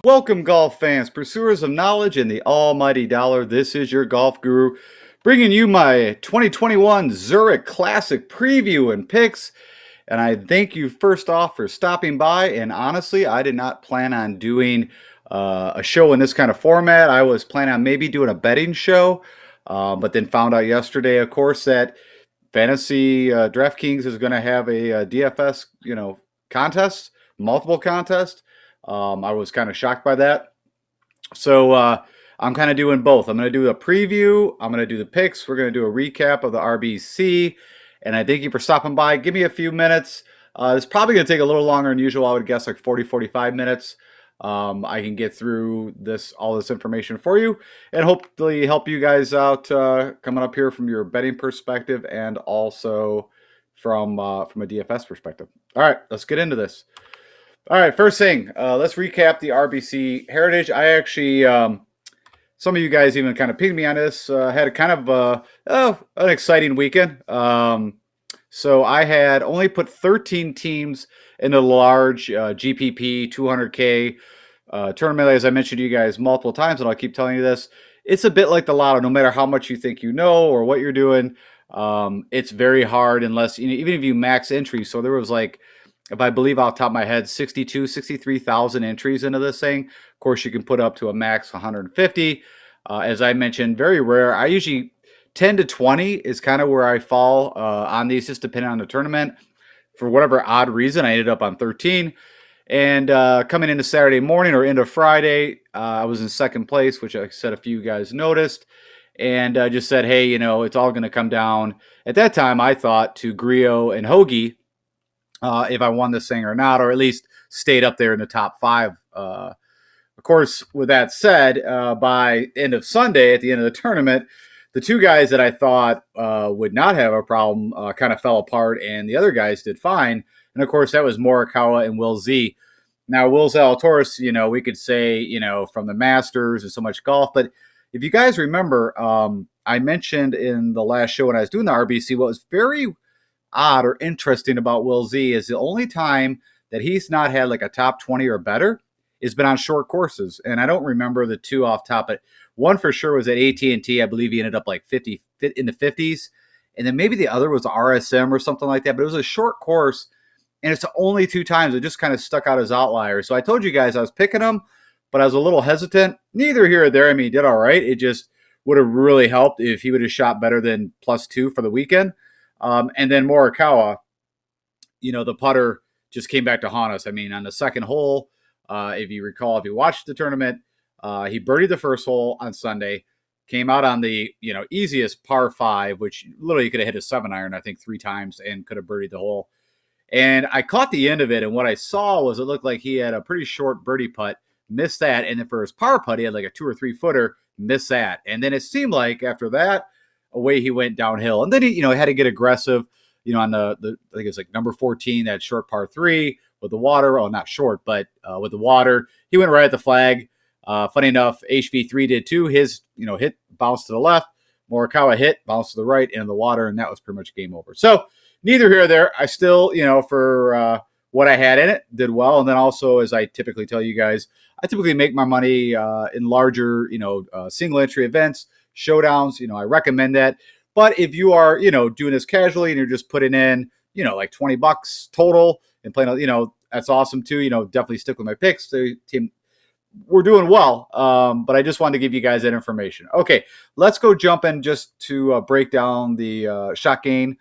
Welcome, golf fans, pursuers of knowledge and the almighty dollar. This is your golf guru, bringing you my 2021 Zurich Classic preview and picks. And I thank you first off for stopping by. And honestly, I did not plan on doing a show in this kind of format. I was planning on maybe doing a betting show, but then found out yesterday, of course, that Fantasy DraftKings is going to have a DFS, contest, multiple contest. I was kind of shocked by that. So I'm kind of doing both. I'm going to do a preview. I'm going to do the picks. We're going to do a recap of the RBC. And I thank you for stopping by. Give me a few minutes. It's probably going to take a little longer than usual. I would guess like 40, 45 minutes. I can get through all this information for you and hopefully help you guys out coming up here from your betting perspective and also from a DFS perspective. All right, let's get into this. All right, first thing, let's recap the RBC Heritage. I actually, some of you guys even kind of pinged me on this, had a kind of an exciting weekend. So I had only put 13 teams in the large GPP 200K tournament. As I mentioned to you guys multiple times, and I'll keep telling you this, it's a bit like the lotto. No matter how much you think you know or what you're doing, it's very hard unless, even if you max entries. So there was like, if I believe off the top of my head, 63,000 entries into this thing. Of course, you can put up to a max 150. As I mentioned, very rare. I usually 10 to 20 is kind of where I fall on these, just depending on the tournament. For whatever odd reason, I ended up on 13. And coming into Saturday morning or into Friday, I was in second place, which I said a few guys noticed. And just said, hey, it's all going to come down. At that time, I thought to Griot and Hoagie, if I won this thing or not, or at least stayed up there in the top 5. Of course, with that said, by end of Sunday, at the end of the tournament, the two guys that I thought would not have a problem kind of fell apart, and the other guys did fine. And of course, that was Morikawa and Will Z. Now, Will Zalatoris, we could say, from the Masters and so much golf, but if you guys remember, I mentioned in the last show when I was doing the RBC, what was very odd or interesting about Will Z is the only time that he's not had like a top 20 or better has been on short courses. And I don't remember the two off top, but one for sure was at AT&T. I believe he ended up like 50 in the 50s. And then maybe the other was RSM or something like that, but it was a short course. And it's the only two times it just kind of stuck out as outliers. So I told you guys I was picking him, but I was a little hesitant. Neither here or there. I mean, he did all right. It just would have really helped if he would have shot better than +2 for the weekend. And then Morikawa, the putter just came back to haunt us. I mean, on the second hole, if you recall, if you watched the tournament, he birdied the first hole on Sunday, came out on the, easiest par 5, which literally could have hit a 7-iron, I think 3 times and could have birdied the hole. And I caught the end of it. And what I saw was it looked like he had a pretty short birdie putt, missed that. And then for his par putt, he had like a 2 or 3 footer, missed that. And then it seemed like after that, away he went downhill, and then he had to get aggressive on the I think it's like number 14, that short par 3 with the water. Oh, not short, but with the water, he went right at the flag. Funny enough, HV3 did too. His hit bounced to the left, Morikawa hit bounced to the right into the water, and that was pretty much game over. So neither here or there. I still for what I had in it did well, and then also, as I typically tell you guys, I typically make my money in larger single entry events, showdowns. I recommend that. But if you are, doing this casually and you're just putting in, like $20 total and playing, that's awesome too. Definitely stick with my picks. The team, we're doing well. But I just wanted to give you guys that information. Okay, let's go jump in just to break down the shot gain,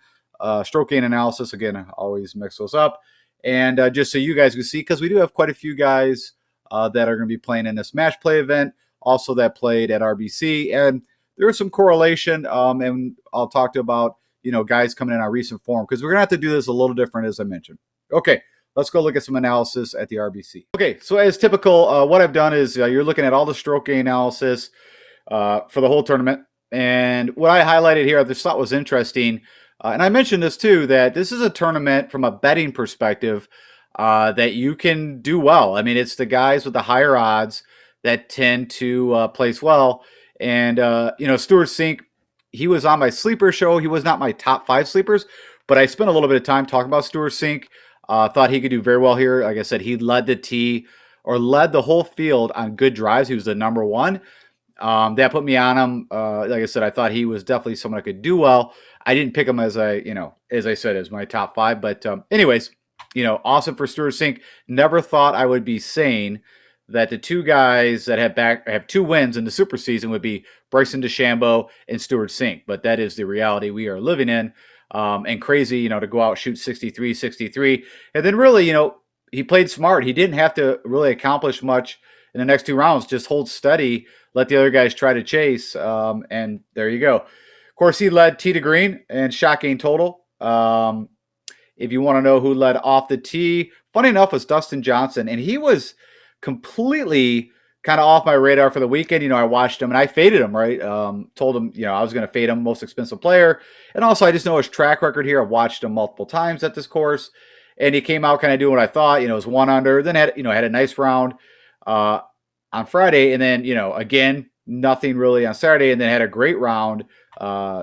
stroke gain analysis. Again, I always mix those up. And just so you guys can see, because we do have quite a few guys that are going to be playing in this match play event, also that played at RBC. And there is some correlation, and I'll talk to about, guys coming in our recent form, because we're going to have to do this a little different, as I mentioned. Okay, let's go look at some analysis at the RBC. Okay, so as typical, what I've done is you're looking at all the stroke gain analysis for the whole tournament. And what I highlighted here, I just thought was interesting, and I mentioned this too, that this is a tournament from a betting perspective that you can do well. I mean, it's the guys with the higher odds that tend to place well. And, Stuart Sink, he was on my sleeper show. He was not my top 5 sleepers, but I spent a little bit of time talking about Stuart Sink. Thought he could do very well here. Like I said, he led the tee or led the whole field on good drives. He was the number one. That put me on him. Like I said, I thought he was definitely someone that could do well. I didn't pick him as as I said, as my top five. But anyways, awesome for Stewart Cink. Never thought I would be saying that the two guys that have two wins in the super season would be Bryson DeChambeau and Stewart Cink. But that is the reality we are living in. And crazy, to go out, shoot 63. And then really, he played smart. He didn't have to really accomplish much in the next two rounds. Just hold steady, let the other guys try to chase, and there you go. Of course, he led tee to green and shot gain total. If you want to know who led off the tee, funny enough, was Dustin Johnson, and he was completely kind of off my radar for the weekend. I watched him, and I faded him, right? Told him, I was going to fade him, most expensive player. And also, I just know his track record here. I've watched him multiple times at this course, and he came out kind of doing what I thought. It was 1 under, then had a nice round on Friday, and then, again, nothing really on Saturday, and then had a great round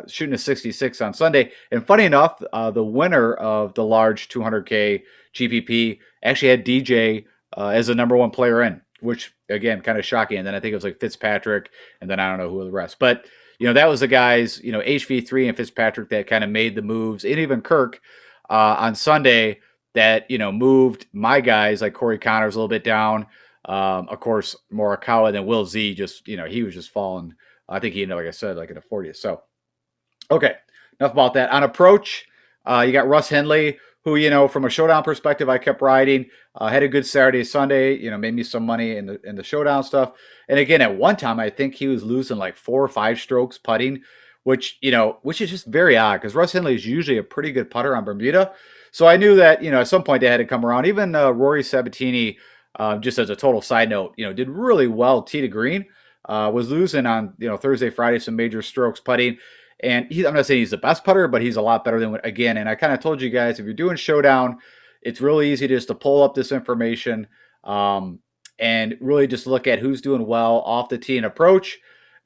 shooting a 66 on Sunday. And funny enough, the winner of the large 200K GPP actually had DJ as the number one player in, which, again, kind of shocking. And then I think it was like Fitzpatrick, and then I don't know who the rest. But, that was the guys, HV3 and Fitzpatrick that kind of made the moves, and even Kirk on Sunday that, moved my guys like Corey Connors a little bit down. Of course, Morikawa, and then Will Z just, he was just falling. I think he ended up, like I said, like in the 40th. So, okay, enough about that. On approach, you got Russ Henley, who, from a showdown perspective, I kept riding. Had a good Saturday, Sunday, made me some money in the showdown stuff. And again, at one time, I think he was losing like 4 or 5 strokes putting, which is just very odd because Russ Henley is usually a pretty good putter on Bermuda. So I knew that, at some point they had to come around. Even Rory Sabatini, just as a total side note, did really well tee to green. Was losing on, Thursday, Friday, some major strokes putting. And I'm not saying he's the best putter, but he's a lot better than, again, and I kind of told you guys, if you're doing showdown, it's really easy just to pull up this information and really just look at who's doing well off the tee and approach.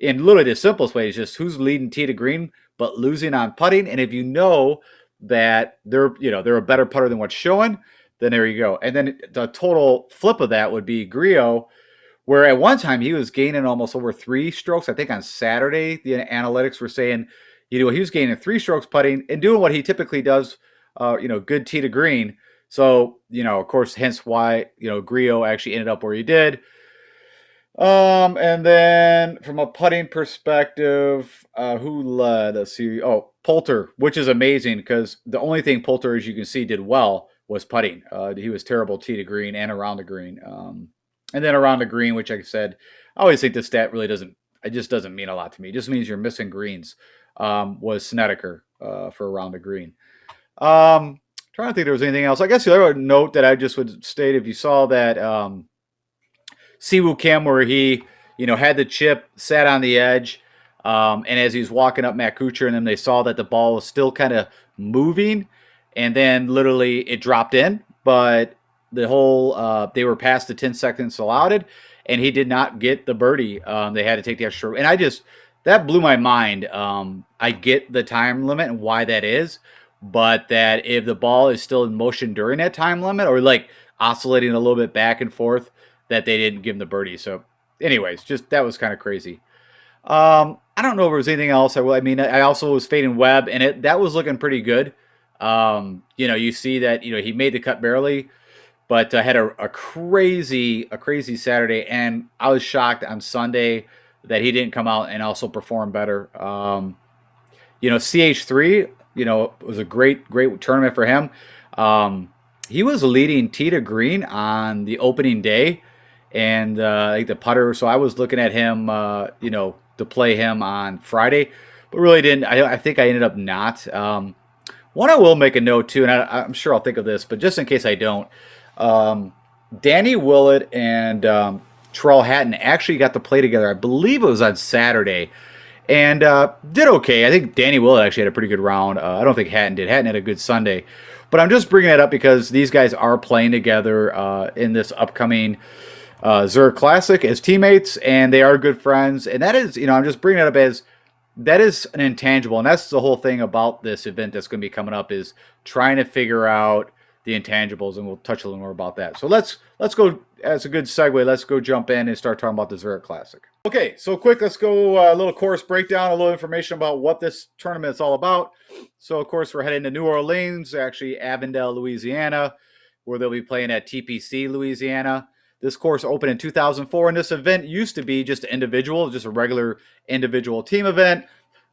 And literally the simplest way is just who's leading tee to green, but losing on putting. And if you know that they're a better putter than what's showing, then there you go. And then the total flip of that would be Griot, where at one time he was gaining almost over 3 strokes. I think on Saturday, the analytics were saying, he was gaining 3 strokes putting and doing what he typically does, good tee to green. So, of course, hence why, Griot actually ended up where he did. And then from a putting perspective, who led? Let's see. Oh, Poulter, which is amazing because the only thing Poulter, as you can see, did well was putting. He was terrible tee to green and around the green. And then around the green, which, like I said, I always think this stat really doesn't mean a lot to me. It just means you're missing greens. Was Snedeker for around the green. Trying to think if there was anything else. I guess the other note that I just would state, if you saw that Siwoo Kim, where he, had the chip, sat on the edge, and as he was walking up Matt Kuchar, and then they saw that the ball was still kind of moving, and then literally it dropped in, but the whole they were past the 10 seconds allotted, and he did not get the birdie. They had to take the extra, and that blew my mind. I get the time limit and why that is, but that if the ball is still in motion during that time limit, or like oscillating a little bit back and forth, that they didn't give him the birdie. So anyways, just that was kind of crazy. I don't know if there was anything else. I also was fading Webb, and that was looking pretty good. You see that, he made the cut barely, but had a crazy Saturday, and I was shocked on Sunday that he didn't come out and also perform better. CH3, was a great tournament for him. He was leading tee to green on the opening day, and like the putter. So I was looking at him, to play him on Friday, but really didn't. I think I ended up not. One I will make a note too, and I'm sure I'll think of this, but just in case I don't, Danny Willett and Terrell Hatton actually got to play together. I believe it was on Saturday, and did okay. I think Danny Willett actually had a pretty good round. I don't think Hatton did. Hatton had a good Sunday. But I'm just bringing that up because these guys are playing together in this upcoming Zurich Classic as teammates, and they are good friends. And that is, I'm just bringing it up as that is an intangible. And that's the whole thing about this event that's going to be coming up, is trying to figure out the intangibles, and we'll touch a little more about that. So let's go as a good segue, let's go jump in and start talking about the Zurich Classic. Okay, so quick, let's go a little course breakdown, a little information about what this tournament is all about. So, of course, we're heading to New Orleans, actually Avondale, Louisiana, where they'll be playing at TPC, Louisiana. This course opened in 2004, and this event used to be just individual, just a regular individual team event,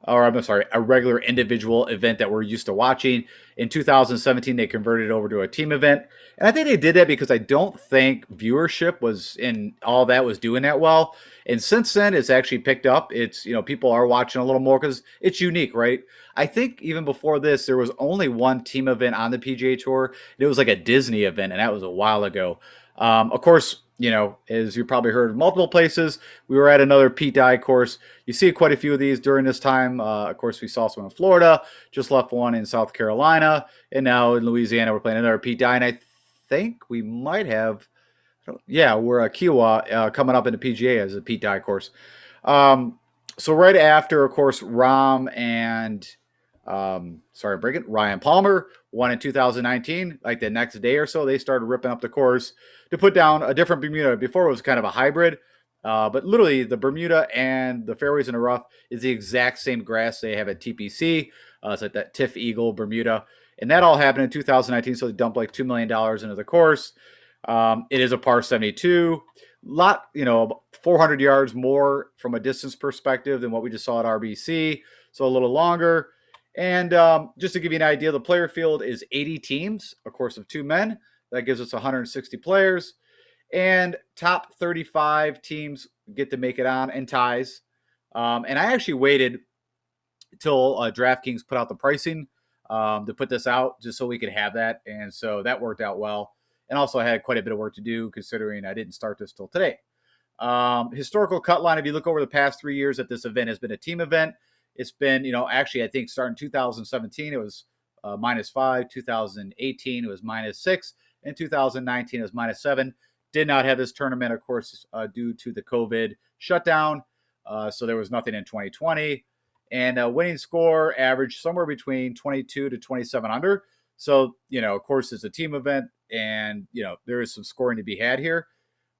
or I'm sorry, a regular individual event that we're used to watching. In 2017, they converted it over to a team event. And I think they did that because I don't think viewership was in all that was doing that well. And since then, it's actually picked up. It's, people are watching a little more because it's unique, right? I think even before this, there was only one team event on the PGA Tour. And it was like a Disney event, and that was a while ago. Of course, as you probably heard in multiple places, we were at another Pete Dye course. You see quite a few of these during this time. Of course, we saw some in Florida, just left one in South Carolina, and now in Louisiana, we're playing another Pete Dye. And I think we might have, we're Kiowa coming up in the PGA as a Pete Dye course. So right after, of course, Rahm and Ryan Palmer won in 2019. Like the next day or so, they started ripping up the course to put down a different Bermuda. Before it was kind of a hybrid, but literally the Bermuda and the fairways in the rough is the exact same grass they have at TPC. It's like that Tiff Eagle Bermuda. And that all happened in 2019, so they dumped like $2 million into the course. It is a par 72. Lot, 400 yards more from a distance perspective than what we just saw at RBC, so a little longer. And just to give you an idea, the player field is 80 teams, a course of 2 men. That gives us 160 players. And top 35 teams get to make it on, and ties. And I actually waited till DraftKings put out the pricing to put this out just so we could have that. And so that worked out well. And also I had quite a bit of work to do considering I didn't start this till today. Historical cut line, if you look over the past 3 years that this event has been a team event, it's been, actually I think starting 2017, it was -5, 2018, it was -6, and 2019 it was -7. Did not have this tournament, of course, due to the COVID shutdown. So there was nothing in 2020. And winning score averaged somewhere between 22 to 27 under. So, of course, it's a team event, and, there is some scoring to be had here.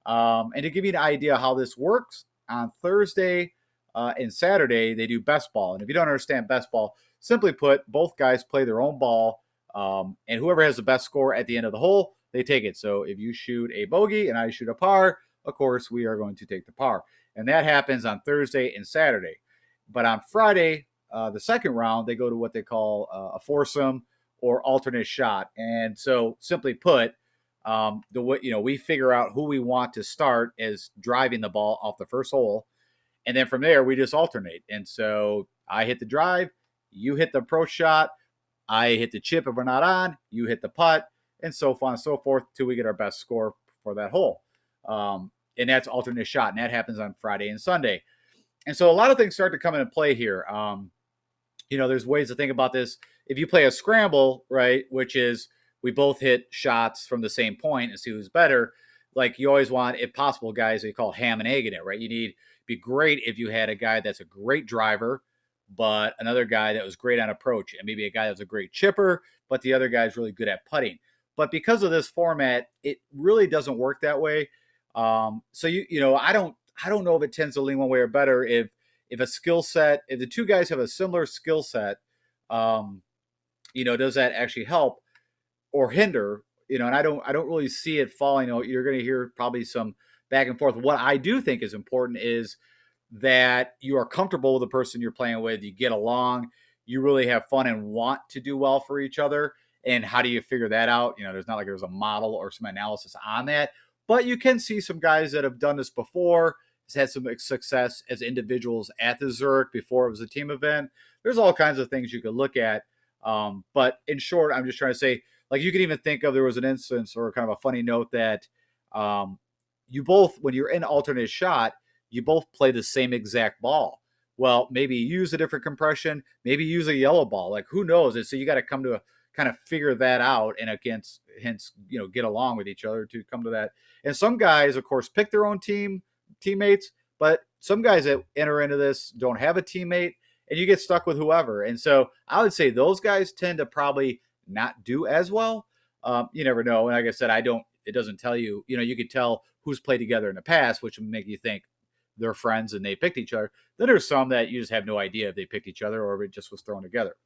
And to give you an idea how this works, on Thursday and Saturday, they do best ball. And if you don't understand best ball, simply put, both guys play their own ball, and whoever has the best score at the end of the hole, they take it. So if you shoot a bogey and I shoot a par, of course, we are going to take the par. And that happens on Thursday and Saturday. But on Friday, the second round, they go to what they call a foursome or alternate shot. And so simply put, we figure out who we want to start as driving the ball off the first hole. And then from there, we just alternate. And so I hit the drive, you hit the approach shot, I hit the chip if we're not on, you hit the putt, and so on and so forth till we get our best score for that hole. And that's alternate shot. And that happens on Friday and Sunday. And so a lot of things start to come into play here. There's ways to think about this. If you play a scramble, right, which is we both hit shots from the same point and see who's better, like you always want, if possible, guys, they call ham and egg in it, right? Be great if you had a guy that's a great driver, but another guy that was great on approach, and maybe a guy that was a great chipper, but the other guy's really good at putting. But because of this format, it really doesn't work that way. So I don't know if it tends to lean one way or better. If a skill set, if the two guys have a similar skill set, does that actually help or hinder? And I don't really see it falling. You're going to hear probably some back and forth. What I do think is important is that you are comfortable with the person you're playing with. You get along, you really have fun and want to do well for each other. And how do you figure that out? There's not like there's a model or some analysis on that, but you can see some guys that have done this before, has had some success as individuals at the Zurich before it was a team event. There's all kinds of things you could look at. But in short, I'm just trying to say, like, you can even think of, there was an instance or kind of a funny note that you both, when you're in alternate shot, you both play the same exact ball. Well, maybe you use a different compression, maybe use a yellow ball, like who knows? And so you got to come to kind of figure that out, and hence, get along with each other to come to that. And some guys, of course, pick their own teammates, but some guys that enter into this don't have a teammate, and you get stuck with whoever. And so I would say those guys tend to probably not do as well. You never know. And like I said, I don't it doesn't tell you, you could tell who's played together in the past, which would make you think they're friends and they picked each other. Then there's some that you just have no idea if they picked each other or if it just was thrown together.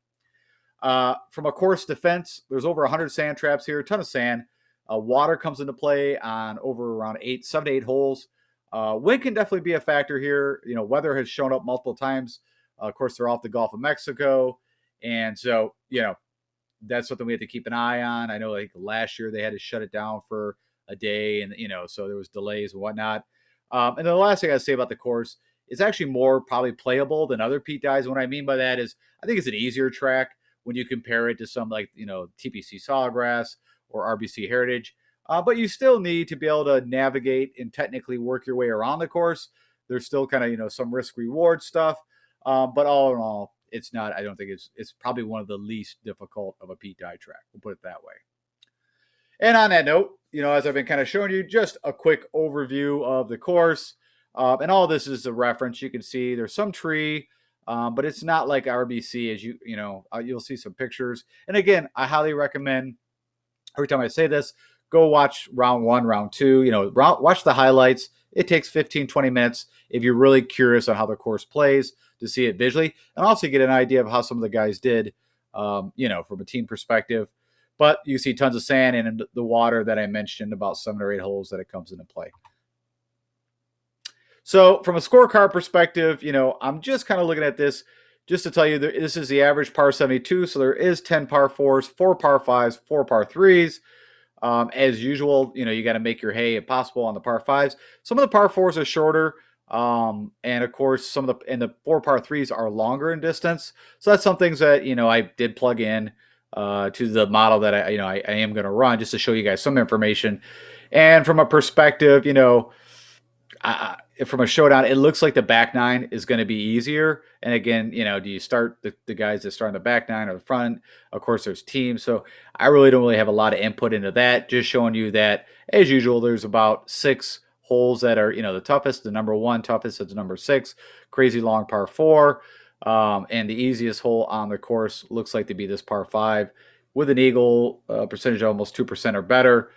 From a course defense, there's over 100 sand traps here, a ton of sand. Water comes into play on over around 7 to 8 holes. Wind can definitely be a factor here. Weather has shown up multiple times. Of course, they're off the Gulf of Mexico. And so, that's something we have to keep an eye on. I know like last year they had to shut it down for a day and, so there was delays and whatnot. And then the last thing I say about the course is actually more probably playable than other Pete Dyes. What I mean by that is I think it's an easier track when you compare it to some like, TPC Sawgrass or RBC Heritage. But you still need to be able to navigate and technically work your way around the course. There's still kind of, some risk reward stuff. But all in all, it's not, I don't think it's probably one of the least difficult of a Pete Dye track. We'll put it that way. And on that note, as I've been kind of showing you, just a quick overview of the course. And all this is a reference. You can see there's some tree, but it's not like RBC as you'll see some pictures. And again, I highly recommend every time I say this, go watch round 1, round 2, watch the highlights. It takes 15, 20 minutes if you're really curious on how the course plays to see it visually and also get an idea of how some of the guys did, from a team perspective. But you see tons of sand and the water that I mentioned, about 7 or 8 holes that it comes into play. So from a scorecard perspective, I'm just kind of looking at this just to tell you that this is the average par 72. So there is 10 par 4s, 4 par 5s, 4 par 3s. As usual, you got to make your hay if possible on the par 5s. Some of the par 4s are shorter. And of course, some of the 4 par 3s are longer in distance. So that's some things that, I did plug in to the model that I am going to run just to show you guys some information. And from a perspective, from a showdown, it looks like the back 9 is going to be easier. And again, do you start the guys that start on the back 9 or the front? Of course, there's teams. So I really don't have a lot of input into that. Just showing you that, as usual, there's about 6 holes that are, the toughest. The number 1 toughest is number 6, crazy long par 4. And the easiest hole on the course looks like to be this par 5 with an eagle percentage of almost 2% or better,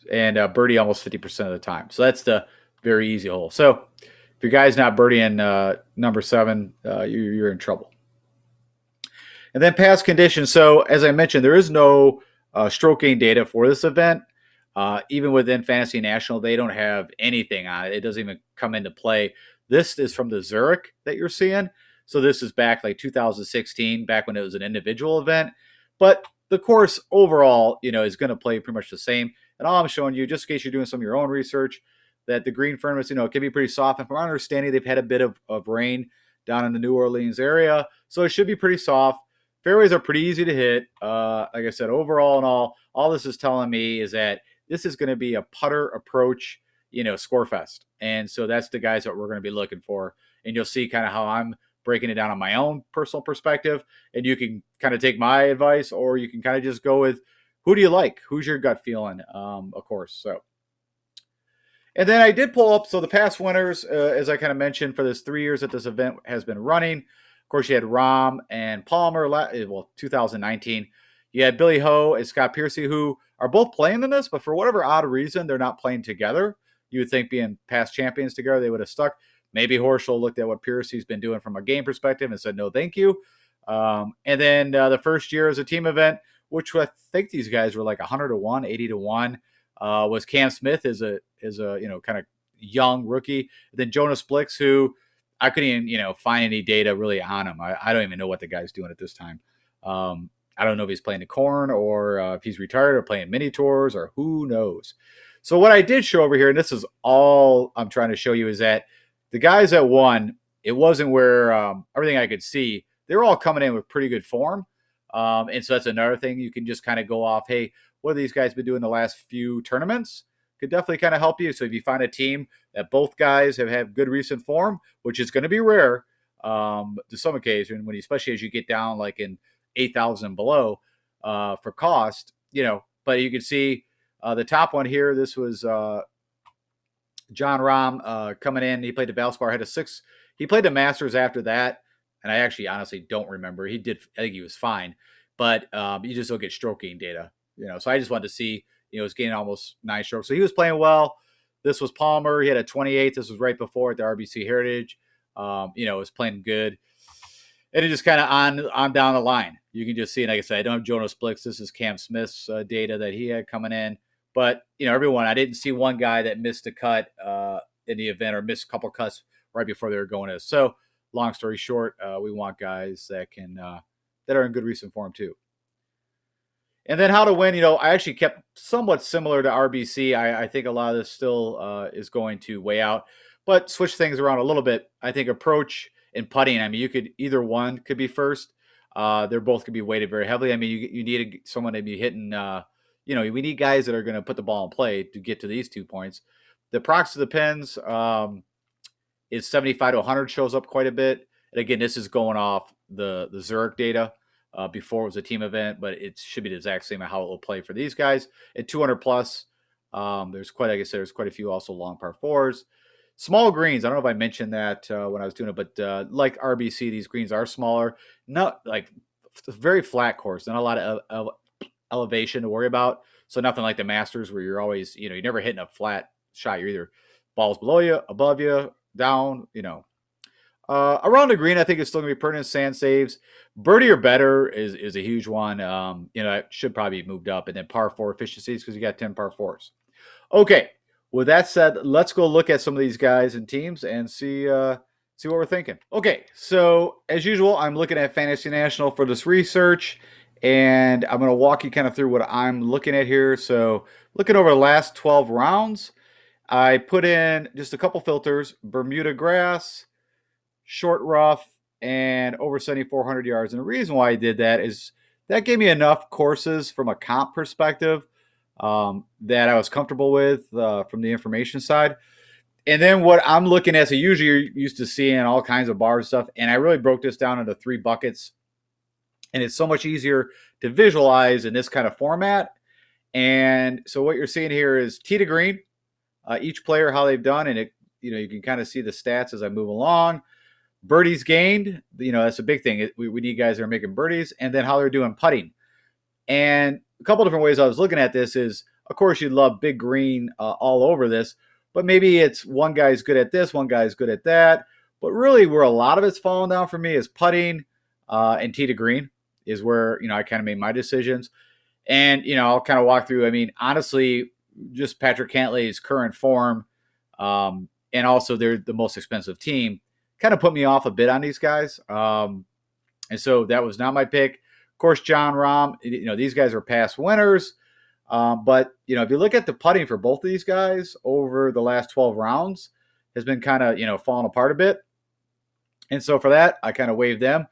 and birdie almost 50% of the time. So that's the very easy hole. So if your guy's not birdieing number 7, you're in trouble. And then past conditions. So as I mentioned, there is no stroke gain data for this event. Even within Fantasy National, they don't have anything on it. It doesn't even come into play. This is from the Zurich that you're seeing. So this is back like 2016, back when it was an individual event. But the course overall, is going to play pretty much the same. And all I'm showing you, just in case you're doing some of your own research, that the green firmness, it can be pretty soft. And from our understanding, they've had a bit of rain down in the New Orleans area. So it should be pretty soft. Fairways are pretty easy to hit. Like I said, overall and all this is telling me is that this is going to be a putter approach, score fest. And so that's the guys that we're going to be looking for. And you'll see kind of how I'm breaking it down on my own personal perspective. And you can kind of take my advice, or you can kind of just go with who do you like? Who's your gut feeling? Of course. So. And then I did pull up, so the past winners, as I kind of mentioned, for this 3 years that this event has been running. Of course, you had Rahm and Palmer, 2019. You had Billy Ho and Scott Piercy, who are both playing in this, but for whatever odd reason, they're not playing together. You would think being past champions together, they would have stuck. Maybe Horschel looked at what Piercy's been doing from a game perspective and said, no, thank you. And then the first year as a team event, which I think these guys were like 100 to 1, 80 to 1, was Cam Smith is a kind of young rookie. And then Jonas Blix, who I couldn't even find any data really on him. I don't even know what the guy's doing at this time. I don't know if he's playing the corn or if he's retired or playing mini tours or who knows. So what I did show over here, and this is all I'm trying to show you, is that the guys that won, it wasn't where everything I could see. They were all coming in with pretty good form. And so that's another thing. You can just kind of go off, hey, what have these guys been doing the last few tournaments? Could definitely kind of help you. So if you find a team that both guys have had good recent form, which is going to be rare to some occasion, when especially as you get down like in 8,000 below for cost, but you can see the top one here. This was John Rahm coming in. He played the Valspar, had a 6. He played the Masters after that. And I actually honestly don't remember. He did. I think he was fine, but you just don't get stroking data, So I just wanted to see, was gaining almost 9 strokes. So he was playing well. This was Palmer. He had a 28. This was right before at the RBC Heritage. Was playing good. And it just kind of on down the line. You can just see, like I said, I don't have Jonas Blix. This is Cam Smith's data that he had coming in. But, everyone, I didn't see one guy that missed a cut in the event or missed a couple cuts right before they were going in. So, long story short, we want guys that can that are in good recent form too. And then how to win, I actually kept somewhat similar to RBC. I think a lot of this still is going to weigh out, but switch things around a little bit. I think approach and putting, you could either one could be first. They're both could be weighted very heavily. You need someone to be hitting, we need guys that are going to put the ball in play to get to these 2 points. The prox to the pins is 75 to 100, shows up quite a bit. And again, this is going off the Zurich data. Before it was a team event, but it should be the exact same how it will play for these guys. At 200 plus, there's quite, like I said, there's quite a few also long par fours. Small greens, I don't know if I mentioned that when I was doing it, but like RBC, these greens are smaller. Not like very flat course, not a lot of elevation to worry about. So nothing like the Masters where you're always, you're never hitting a flat shot. You're either balls below you, above you, down, around the green, I think it's still going to be pertinent. Sand saves. Birdie or better is a huge one. It should probably be moved up. And then par 4 efficiencies because you got 10 par 4s. Okay. With that said, let's go look at some of these guys and teams and see what we're thinking. Okay. So as usual, I'm looking at Fantasy National for this research. And I'm going to walk you kind of through what I'm looking at here. So looking over the last 12 rounds, I put in just a couple filters: Bermuda grass, short rough, and over 7,400 yards. And the reason why I did that is that gave me enough courses from a comp perspective that I was comfortable with from the information side. And then what I'm looking at, so usually you're used to seeing all kinds of bar stuff, and I really broke this down into 3 buckets. And it's so much easier to visualize in this kind of format. And so what you're seeing here is tee to green, each player, how they've done, and you can kind of see the stats as I move along. Birdies gained, that's a big thing. We need guys that are making birdies, and then how they're doing putting. And a couple different ways I was looking at this is, of course, you'd love big green all over this, but maybe it's one guy's good at this, one guy's good at that. But really where a lot of it's falling down for me is putting and tee to green is where, I kind of made my decisions. And, I'll kind of walk through, honestly, just Patrick Cantlay's current form and also they're the most expensive team kind of put me off a bit on these guys. And so that was not my pick. Of course, John Rahm, these guys are past winners. But, if you look at the putting for both of these guys over the last 12 rounds has been kind of, falling apart a bit. And so for that, I kind of waived them.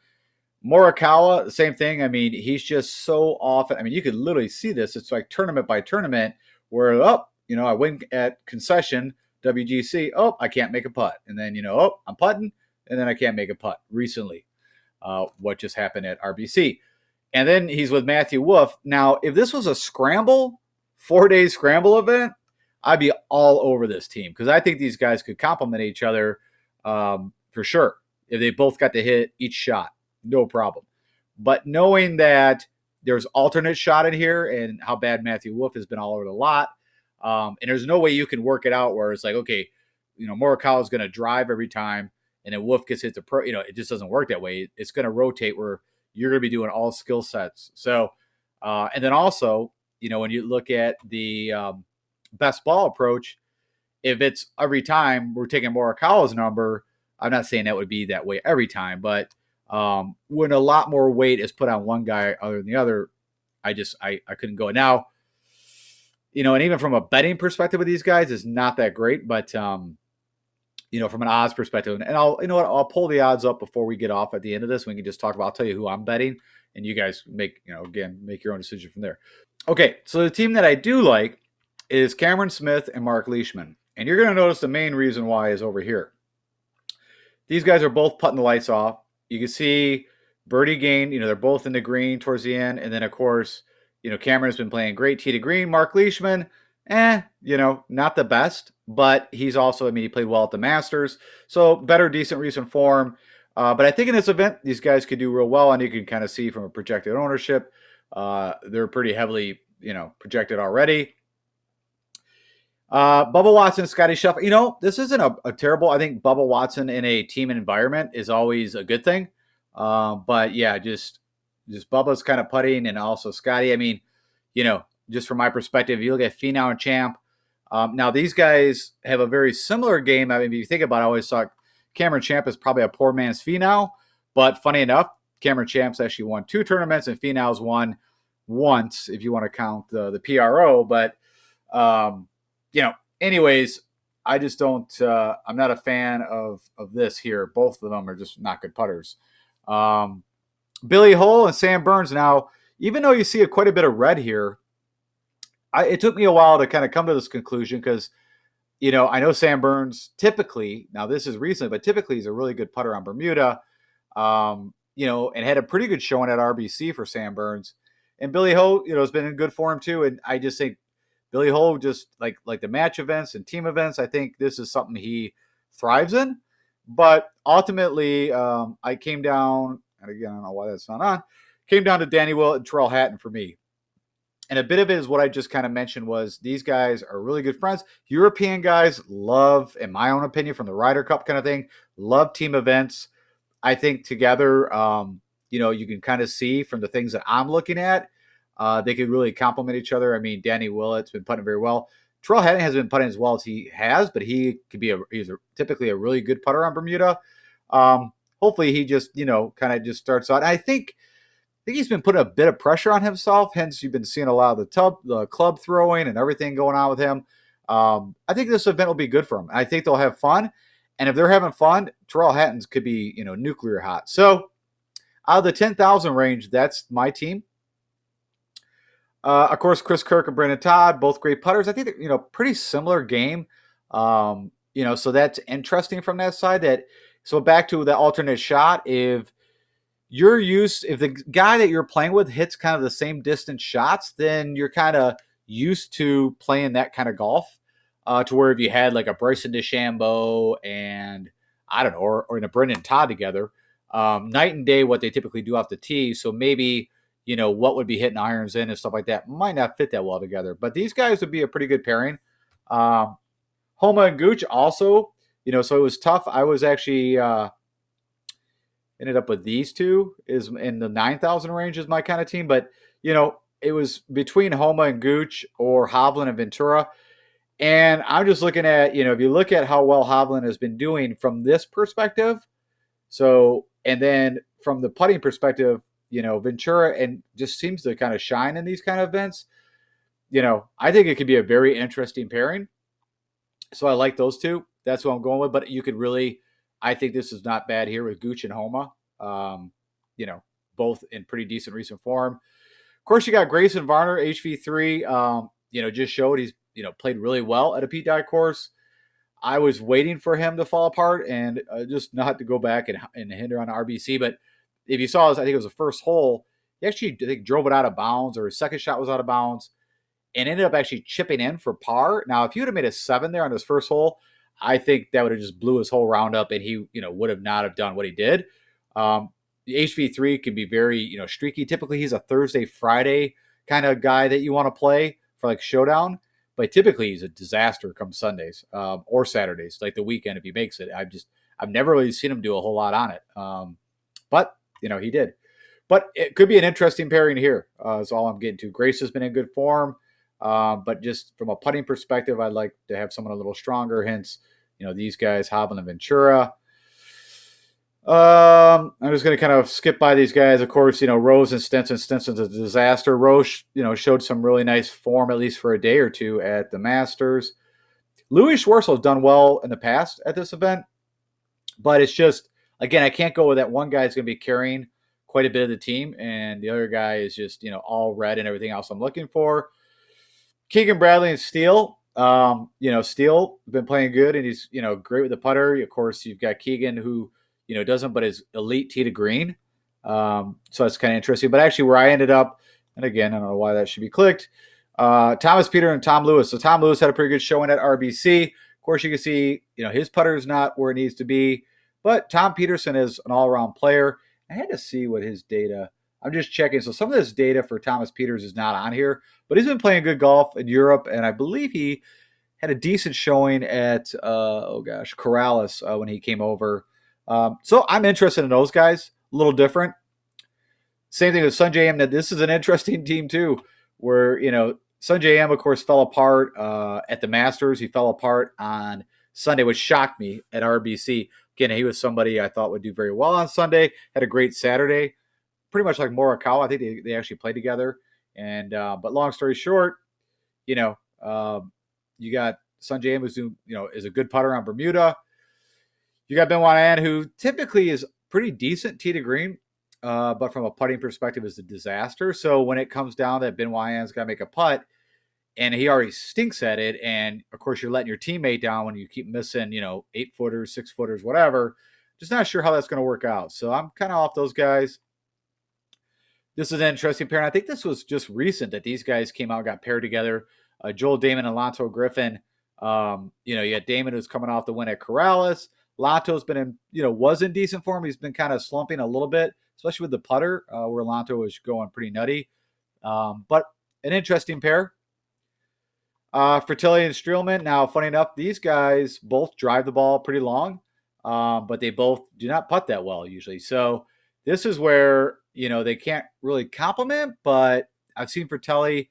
Morikawa, the same thing. He's just so often. You could literally see this. It's like tournament by tournament where, I win at concession, WGC, I can't make a putt. And then, I'm putting, and then I can't make a putt recently. What just happened at RBC. And then he's with Matthew Wolff. Now, if this was a scramble, 4-day scramble event, I'd be all over this team because I think these guys could complement each other for sure. If they both got to hit each shot, no problem. But knowing that there's alternate shot in here and how bad Matthew Wolff has been all over the lot, and there's no way you can work it out where it's like, okay, Morikawa is going to drive every time, and then Wolff gets hit to pro. It just doesn't work that way. It's going to rotate where you're going to be doing all skill sets. So, and then also, when you look at the best ball approach, if it's every time we're taking Morikawa's number, I'm not saying that would be that way every time, but when a lot more weight is put on one guy other than the other, I couldn't go. Now, and even from a betting perspective with these guys is not that great, but from an odds perspective, and I'll pull the odds up before we get off at the end of this. We can just talk about, I'll tell you who I'm betting and you guys make your own decision from there. Okay. So the team that I do like is Cameron Smith and Mark Leishman. And you're going to notice the main reason why is over here. These guys are both putting the lights off. You can see birdie gain, they're both in the green towards the end. And then of course, Cameron has been playing great tee to green. Mark Leishman, not the best, but he's also, he played well at the Masters. So better, decent recent form. But I think in this event, these guys could do real well. And you can kind of see from a projected ownership, they're pretty heavily, projected already. Bubba Watson, Scotty Scheffler. You know, this isn't a terrible. I think Bubba Watson in a team environment is always a good thing. But yeah, just Bubba's kind of putting, and also Scotty. I mean, you know, just from my perspective, you look at Finau and Champ. Now these guys have a very similar game. I mean, if you think about it, I always thought Cameron Champ is probably a poor man's Finau. But funny enough, Cameron Champ's actually won 2 tournaments, and Finau's won once, if you want to count the PRO. But you know, anyways, I just don't. I'm not a fan of this here. Both of them are just not good putters. Billy Hole and Sam Burns. Now, even though you see quite a bit of red here, it took me a while to kind of come to this conclusion because, you know, I know Sam Burns typically. Now, this is recent, but typically he's a really good putter on Bermuda. You know, and had a pretty good showing at RBC for Sam Burns. And Billy Ho, you know, has been in good form too. And I just think Billy Ho, just like the match events and team events, I think this is something he thrives in. But ultimately, I came down, and again, I don't know why that's not on, came down to Danny Willett and Terrell Hatton for me. And a bit of it is what I just kind of mentioned was these guys are really good friends. European guys love, in my own opinion, from the Ryder Cup kind of thing, love team events. I think together, you know, you can kind of see from the things that I'm looking at, they could really complement each other. I mean, Danny Willett's been putting very well. Terrell Hatton has been putting as well as he has, but he could be typically a really good putter on Bermuda. Hopefully he just, you know, kind of just starts out. I think he's been putting a bit of pressure on himself. Hence, you've been seeing a lot of the club throwing and everything going on with him. I think this event will be good for him. I think they'll have fun. And if they're having fun, Terrell Hatton's could be, you know, nuclear hot. So out of the 10,000 range, that's my team. Of course, Chris Kirk and Brandon Todd, both great putters. I think they're, you know, pretty similar game. You know, so that's interesting from that side. So back to the alternate shot. If the guy that you're playing with hits kind of the same distance shots, then you're kind of used to playing that kind of golf. To where if you had like a Bryson DeChambeau and I don't know, or in a Brendan Todd together, night and day what they typically do off the tee. So maybe, you know, what would be hitting irons in and stuff like that might not fit that well together. But these guys would be a pretty good pairing. Homa and Gooch also, you know, so it was tough. I was actually ended up with these two is in the 9,000 range is my kind of team. But, you know, it was between Homa and Gooch or Hovland and Ventura. And I'm just looking at, you know, if you look at how well Hovland has been doing from this perspective, so, and then from the putting perspective, you know, Ventura and just seems to kind of shine in these kind of events. You know, I think it could be a very interesting pairing. So I like those two. That's what I'm going with. But you could really, I think this is not bad here with Gooch and Homa. You know, both in pretty decent recent form. Of course, you got Grayson Varner, HV3. You know, just showed he's, you know, played really well at a Pete Dye course. I was waiting for him to fall apart and just not to go back and hinder on RBC. But if you saw this, I think it was the first hole. He actually, I think, drove it out of bounds, or his second shot was out of bounds, and ended up actually chipping in for par. Now, if he would have made a 7 there on his first hole, I think that would have just blew his whole round up, and he, you know, would have not have done what he did. The HV3 can be very, you know, streaky. Typically, he's a Thursday, Friday kind of guy that you want to play for like showdown. But typically he's a disaster come Sundays or Saturdays, like the weekend if he makes it. I've never really seen him do a whole lot on it. But, you know, he did. But it could be an interesting pairing here is all I'm getting to. Grace has been in good form. But just from a putting perspective, I'd like to have someone a little stronger. Hence, you know, these guys, Hovland and Ventura. I'm just going to kind of skip by these guys. Of course, you know, Rose and Stenson. Stenson's a disaster. Rose, you know, showed some really nice form, at least for a day or two at the Masters. Louis Schwartzel has done well in the past at this event, but it's just, again, I can't go with that one guy is going to be carrying quite a bit of the team, and the other guy is just, you know, all red and everything else I'm looking for. Keegan Bradley and Steele. You know, Steele has been playing good, and he's, you know, great with the putter. Of course, you've got Keegan who, you know, doesn't, but is elite tee to green. So that's kind of interesting. But actually where I ended up, and again, I don't know why that should be clicked, Thomas Peter and Tom Lewis. So Tom Lewis had a pretty good showing at RBC. Of course, you can see, you know, his putter is not where it needs to be, but Tom Peterson is an all-around player. I had to see what his data, I'm just checking. So some of this data for Thomas Peters is not on here, but he's been playing good golf in Europe, and I believe he had a decent showing at Corrales when he came over. So I'm interested in those guys. A little different. Same thing with Sunjay M. This is an interesting team too, where Sunjay M. of course fell apart at the Masters. He fell apart on Sunday, which shocked me at RBC. Again, he was somebody I thought would do very well on Sunday. Had a great Saturday, pretty much like Morikawa. I think they actually played together. And but long story short, you got Sunjay M. who's doing, is a good putter on Bermuda. You got Ben Wan, who typically is pretty decent tee to green. But from a putting perspective is a disaster. So when it comes down to Ben Wyann's got to make a putt, and he already stinks at it, and of course you're letting your teammate down when you keep missing, 8-footers, 6-footers, whatever. Just not sure how that's going to work out. So I'm kind of off those guys. This is an interesting pair, and I think this was just recent that these guys came out and got paired together. Joel Damon and Lanto Griffin. You got Damon who's coming off the win at Corrales. Lanto's been was in decent form. He's been kind of slumping a little bit, especially with the putter, where Lanto was going pretty nutty. But an interesting pair. Fratelli and Streelman. Now, funny enough, these guys both drive the ball pretty long, but they both do not putt that well usually. So this is where, they can't really compliment, but I've seen Fratelli,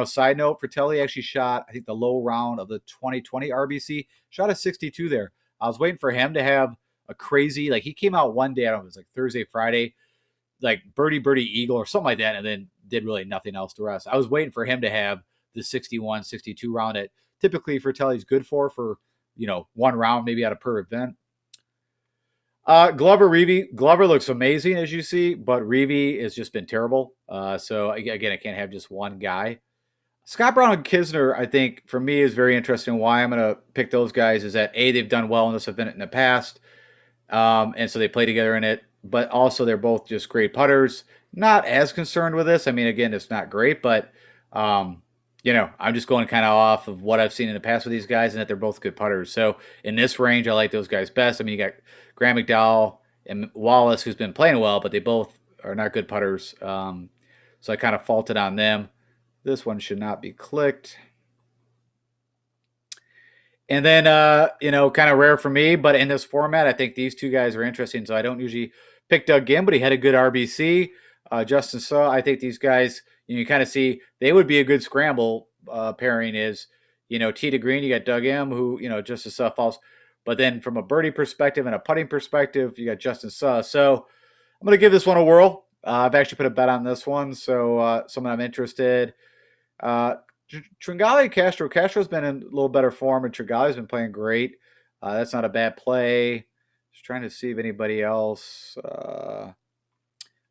side note, Fratelli actually shot, I think, the low round of the 2020 RBC, shot a 62 there. I was waiting for him to have a crazy, he came out one day, I don't know, it was like Thursday, Friday, like birdie, eagle or something like that, and then did really nothing else the rest. I was waiting for him to have the 61, 62 round that typically Fratelli's good for, one round maybe out of per event. Glover, Reeve. Glover looks amazing, as you see, but Reeve has just been terrible. So again, I can't have just one guy. Scott Brown and Kisner, I think, for me, is very interesting. Why I'm going to pick those guys is that, A, they've done well in this event in the past, and so they play together in it, but also they're both just great putters. Not as concerned with this. I mean, again, it's not great, but, I'm just going kind of off of what I've seen in the past with these guys and that they're both good putters. So in this range, I like those guys best. I mean, you got Graham McDowell and Wallace, who's been playing well, but they both are not good putters. So I kind of faulted on them. This one should not be clicked. And then, kind of rare for me, but in this format, I think these two guys are interesting. So I don't usually pick Doug Gim, but he had a good RBC. Justin Saw, I think these guys, you kind of see they would be a good scramble pairing is, tee to green, you got Doug M, who, Justin Saw falls. But then from a birdie perspective and a putting perspective, you got Justin Saw. So I'm going to give this one a whirl. I've actually put a bet on this one, so someone I'm interested. Tringale Castro. Castro's been in a little better form, and Tringale's been playing great. That's not a bad play. Just trying to see if anybody else.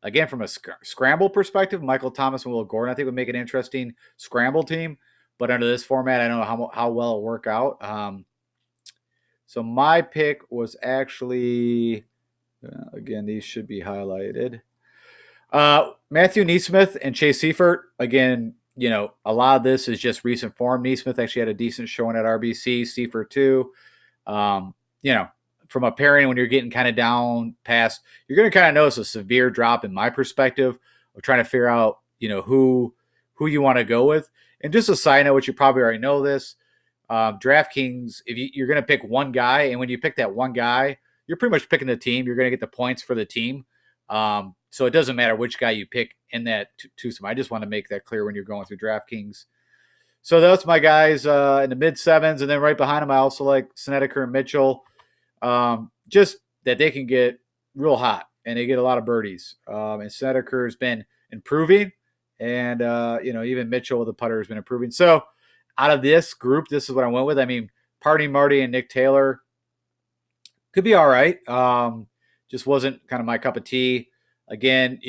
Again, from a scramble perspective, Michael Thomas and Will Gordon, I think, would make an interesting scramble team. But under this format, I don't know how well it'll work out. So my pick was actually, again, these should be highlighted. Matthew NeSmith and Chase Seifert. Again, a lot of this is just recent form. NeSmith actually had a decent showing at RBC. Seifert too. From a pairing, when you're getting kind of down past, you're going to kind of notice a severe drop in my perspective of trying to figure out, who you want to go with. And just a side note, which you probably already know this, DraftKings, if you're going to pick one guy, and when you pick that one guy, you're pretty much picking the team. You're going to get the points for the team. So it doesn't matter which guy you pick in that twosome. I just want to make that clear when you're going through DraftKings. So that's my guys in the mid-sevens, and then right behind them, I also like Snedeker and Mitchell. Just that they can get real hot and they get a lot of birdies. And Snedeker has been improving, and even Mitchell with the putter has been improving. So out of this group, this is what I went with. I mean, Party Marty and Nick Taylor could be all right. Just wasn't kind of my cup of tea. Again,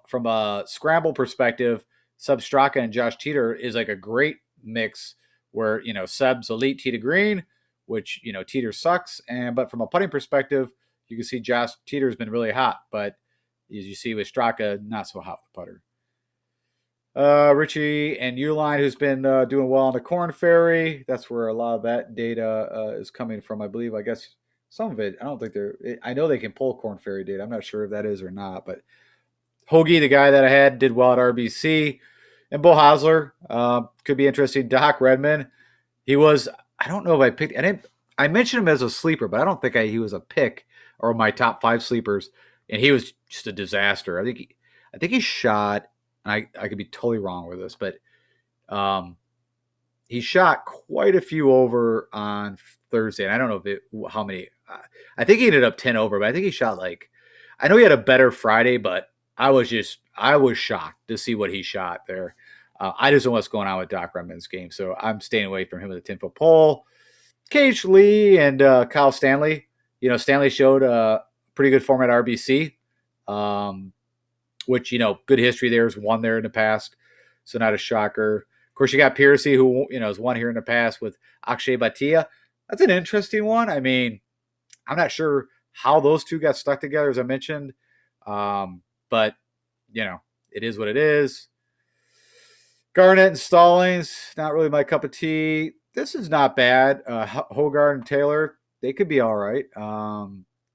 from a scramble perspective, Seb Straka and Josh Teeter is like a great mix where, Seb's elite tee to green, which, Teeter sucks. But from a putting perspective, you can see Josh Teeter has been really hot. But as you see with Straka, not so hot with putter. Richie and Uline, who's been doing well on the Corn Ferry. That's where a lot of that data is coming from, I believe. I guess some of it, I don't think I know they can pull Corn Ferry data. I'm not sure if that is or not. But Hoagie, the guy that I had, did well at RBC. And Bo Hosler could be interesting. Doc Redman, he was I don't know if I picked. I mentioned him as a sleeper, but I don't think he was a pick or my top 5 sleepers. And he was just a disaster. I think he shot. I could be totally wrong with this, but um, he shot quite a few over on Thursday. And I don't know how many. I think he ended up 10 over, but I think he shot like. I know he had a better Friday, but I was shocked to see what he shot there. I just know what's going on with Doc Redman's game, so I'm staying away from him with the 10-foot pole. Cage Lee and Kyle Stanley. Stanley showed pretty good form at RBC, which, good history there, has won there in the past, so not a shocker. Of course, you got Piercy, who, has won here in the past with Akshay Bhatia. That's an interesting one. I mean, I'm not sure how those two got stuck together, as I mentioned, but, it is what it is. Garnett and Stallings, not really my cup of tea. This is not bad. Hogarth and Taylor, they could be all right.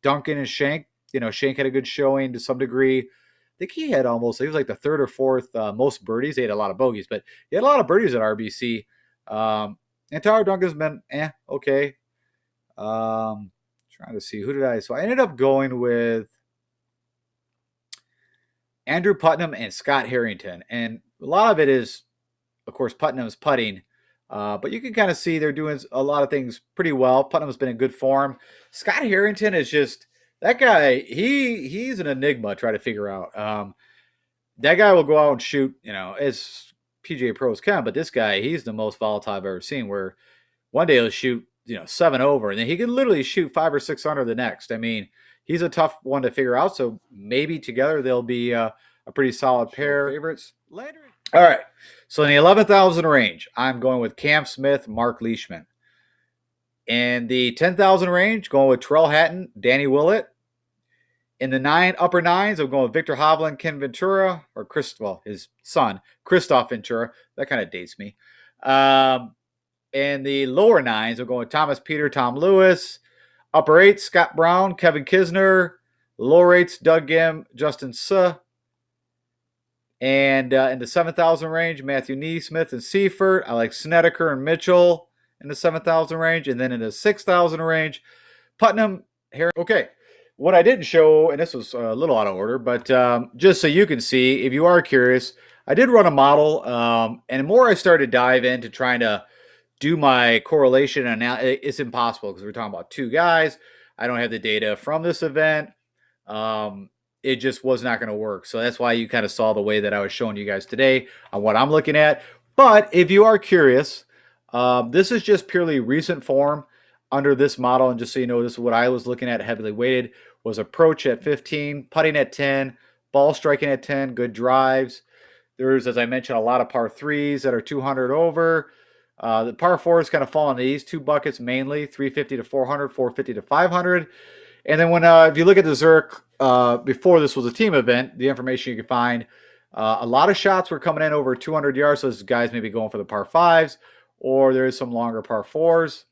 Duncan and Shank, Shank had a good showing to some degree. I think he was like the third or fourth most birdies. He had a lot of bogeys, but he had a lot of birdies at RBC. And Tyler Duncan's been okay. Trying to see, so I ended up going with Andrew Putnam and Scott Harrington. And a lot of it is, of course, Putnam's putting. But you can kind of see they're doing a lot of things pretty well. Putnam's been in good form. Scott Harrington is just that guy. He's an enigma. Try to figure out. That guy will go out and shoot, as PGA pros can. But this guy, he's the most volatile I've ever seen. Where one day he'll shoot, 7 over, and then he can literally shoot 5 or 6 under the next. I mean, he's a tough one to figure out. So maybe together they'll be a pretty solid pair. Favorites later. All right. So in the 11,000 range, I'm going with Cam Smith, Mark Leishman. In the 10,000 range, going with Terrell Hatton, Danny Willett. In the upper nines, I'm going with Victor Hovland, Ken Ventura, or his son, Christoph Ventura. That kind of dates me. In the lower nines, I'm going with Thomas Peter, Tom Lewis. Upper eights, Scott Brown, Kevin Kisner. Lower eights, Doug Gim, Justin Suh. And in the 7,000 range, Matthew Neesmith and Seifert. I like Snedeker and Mitchell in the 7,000 range. And then in the 6,000 range, Putnam, Harry. Okay, what I didn't show, and this was a little out of order, but just so you can see, if you are curious, I did run a model. And the more I started to dive into trying to do my correlation, and now it's impossible because we're talking about 2 guys. I don't have the data from this event. It just was not going to work. So that's why you kind of saw the way that I was showing you guys today on what I'm looking at. But if you are curious, this is just purely recent form under this model. And just so you know, this is what I was looking at heavily weighted, was approach at 15, putting at 10, ball striking at 10, good drives. There's, as I mentioned, a lot of par 3s that are 200 over. The par 4s kind of fall into these 2 buckets mainly, 350 to 400, 450 to 500. And then if you look at the Zurich, before this was a team event, the information you can find, a lot of shots were coming in over 200 yards. So those guys may be going for the par 5s, or there's some longer par 4s.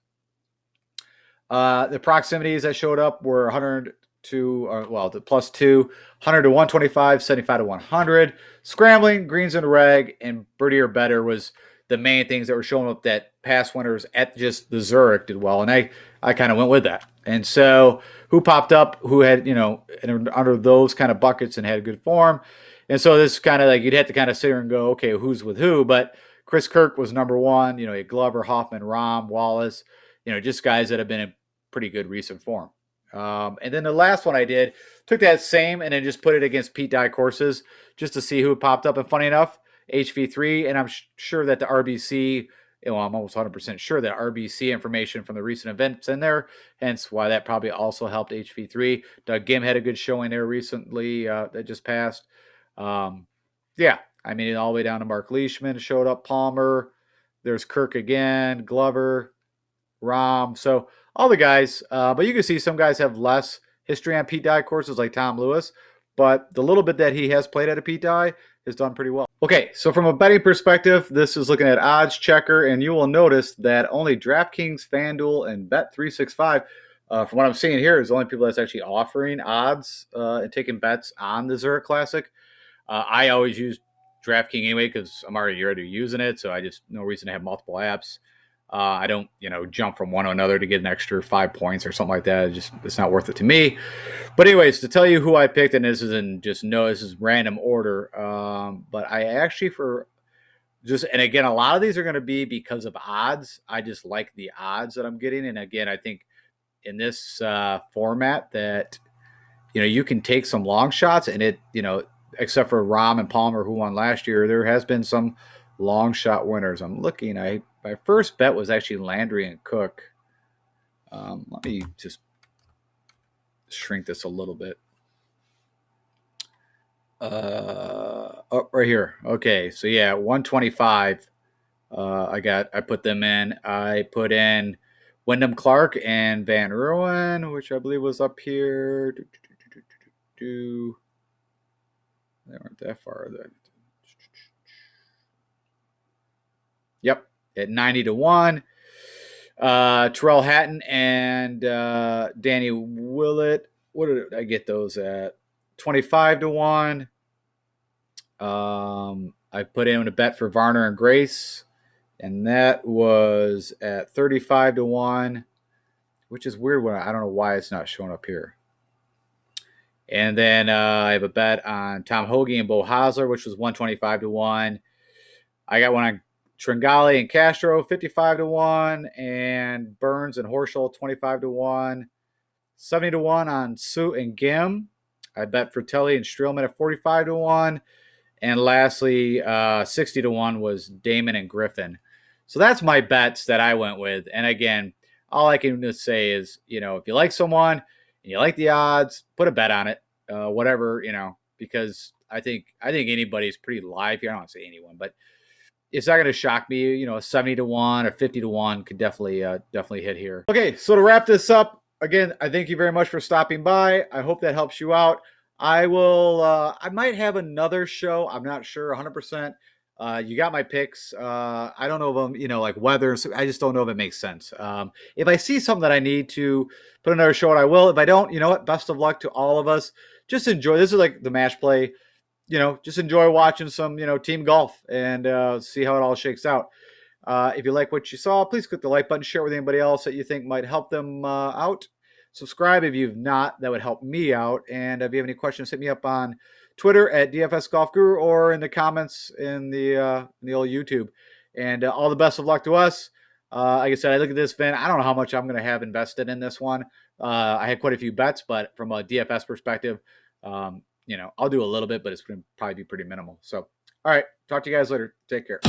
The proximities that showed up were 100 to, the plus 2, 100 to 125, 75 to 100. Scrambling, greens and reg, and birdie or better was the main things that were showing up that past winners at just the Zurich did well. And I kind of went with that. And so who popped up, who had, under those kind of buckets and had good form. And so this kind of like, you'd have to kind of sit here and go, okay, who's with who? But Chris Kirk was number 1, Glover, Hoffman, Rahm, Wallace, just guys that have been in pretty good recent form. And then the last one I did, took that same and then just put it against Pete Dye courses just to see who popped up. And funny enough, HV3, and I'm sure that the RBC, I'm almost 100% sure that RBC information from the recent events in there, hence why that probably also helped HV3. Doug Gim had a good showing there recently that just passed. Yeah, I mean, all the way down to Mark Leishman showed up, Palmer. There's Kirk again, Glover, Rahm. So all the guys, but you can see some guys have less history on Pete Dye courses like Tom Lewis, but the little bit that he has played at a Pete Dye has done pretty well. Okay, so from a betting perspective, this is looking at odds checker, and you will notice that only DraftKings, FanDuel, and Bet365, from what I'm seeing here, is the only people that's actually offering odds and taking bets on the Zurich Classic. I always use DraftKings anyway because I'm already using it, so I just no reason to have multiple apps. I don't, jump from one to another to get an extra 5 points or something like that. It's not worth it to me. But anyways, to tell you who I picked, and this is random order. But I actually and again, a lot of these are going to be because of odds. I just like the odds that I'm getting. And again, I think in this format that, you can take some long shots and except for Rahm and Palmer who won last year, there has been some long shot winners. I'm looking. My first bet was actually Landry and Cook. Let me just shrink this a little bit. Right here. Okay, so yeah, 125. I put them in. I put in Wyndham Clark and Van Ruin, which I believe was up here. They weren't that far. Yep, at 90-1. Terrell Hatton and Danny Willett. What did I get those at? 25-1. I put in a bet for Varner and Grace, and that was at 35-1, which is weird. I don't know why it's not showing up here. And then I have a bet on Tom Hoagie and Bo Hosler, which was 125-1. I got one on Tringali and Castro, 55-1, and Burns and Horschel, 25-1. 70-1 on Suit and Gim. I bet for Telly and Streelman at 45-1. And lastly, 60-1 was Damon and Griffin. So that's my bets that I went with. And again, all I can just say is, if you like someone and you like the odds, put a bet on it. Whatever, because I think anybody's pretty live here. I don't want to say anyone, but it's not going to shock me. A 70-1 or 50-1 could definitely hit here. Okay, so to wrap this up, again, I thank you very much for stopping by. I hope that helps you out. I might have another show. I'm not sure 100%. You got my picks. I don't know if them, like weather. So I just don't know if it makes sense. If I see something that I need to put another show out, I will. If I don't, you know what? Best of luck to all of us. Just enjoy. This is like the match play. Just enjoy watching some, team golf and see how it all shakes out. If you like what you saw, please click the like button, share with anybody else that you think might help them out. Subscribe if you've not. That would help me out. And if you have any questions, hit me up on Twitter at DFS Golf Guru or in the comments in the old YouTube. And all the best of luck to us. Like I said, I look at this, Vin. I don't know how much I'm going to have invested in this one. I had quite a few bets, but from a DFS perspective, I'll do a little bit, but it's going to probably be pretty minimal. So, all right. Talk to you guys later. Take care.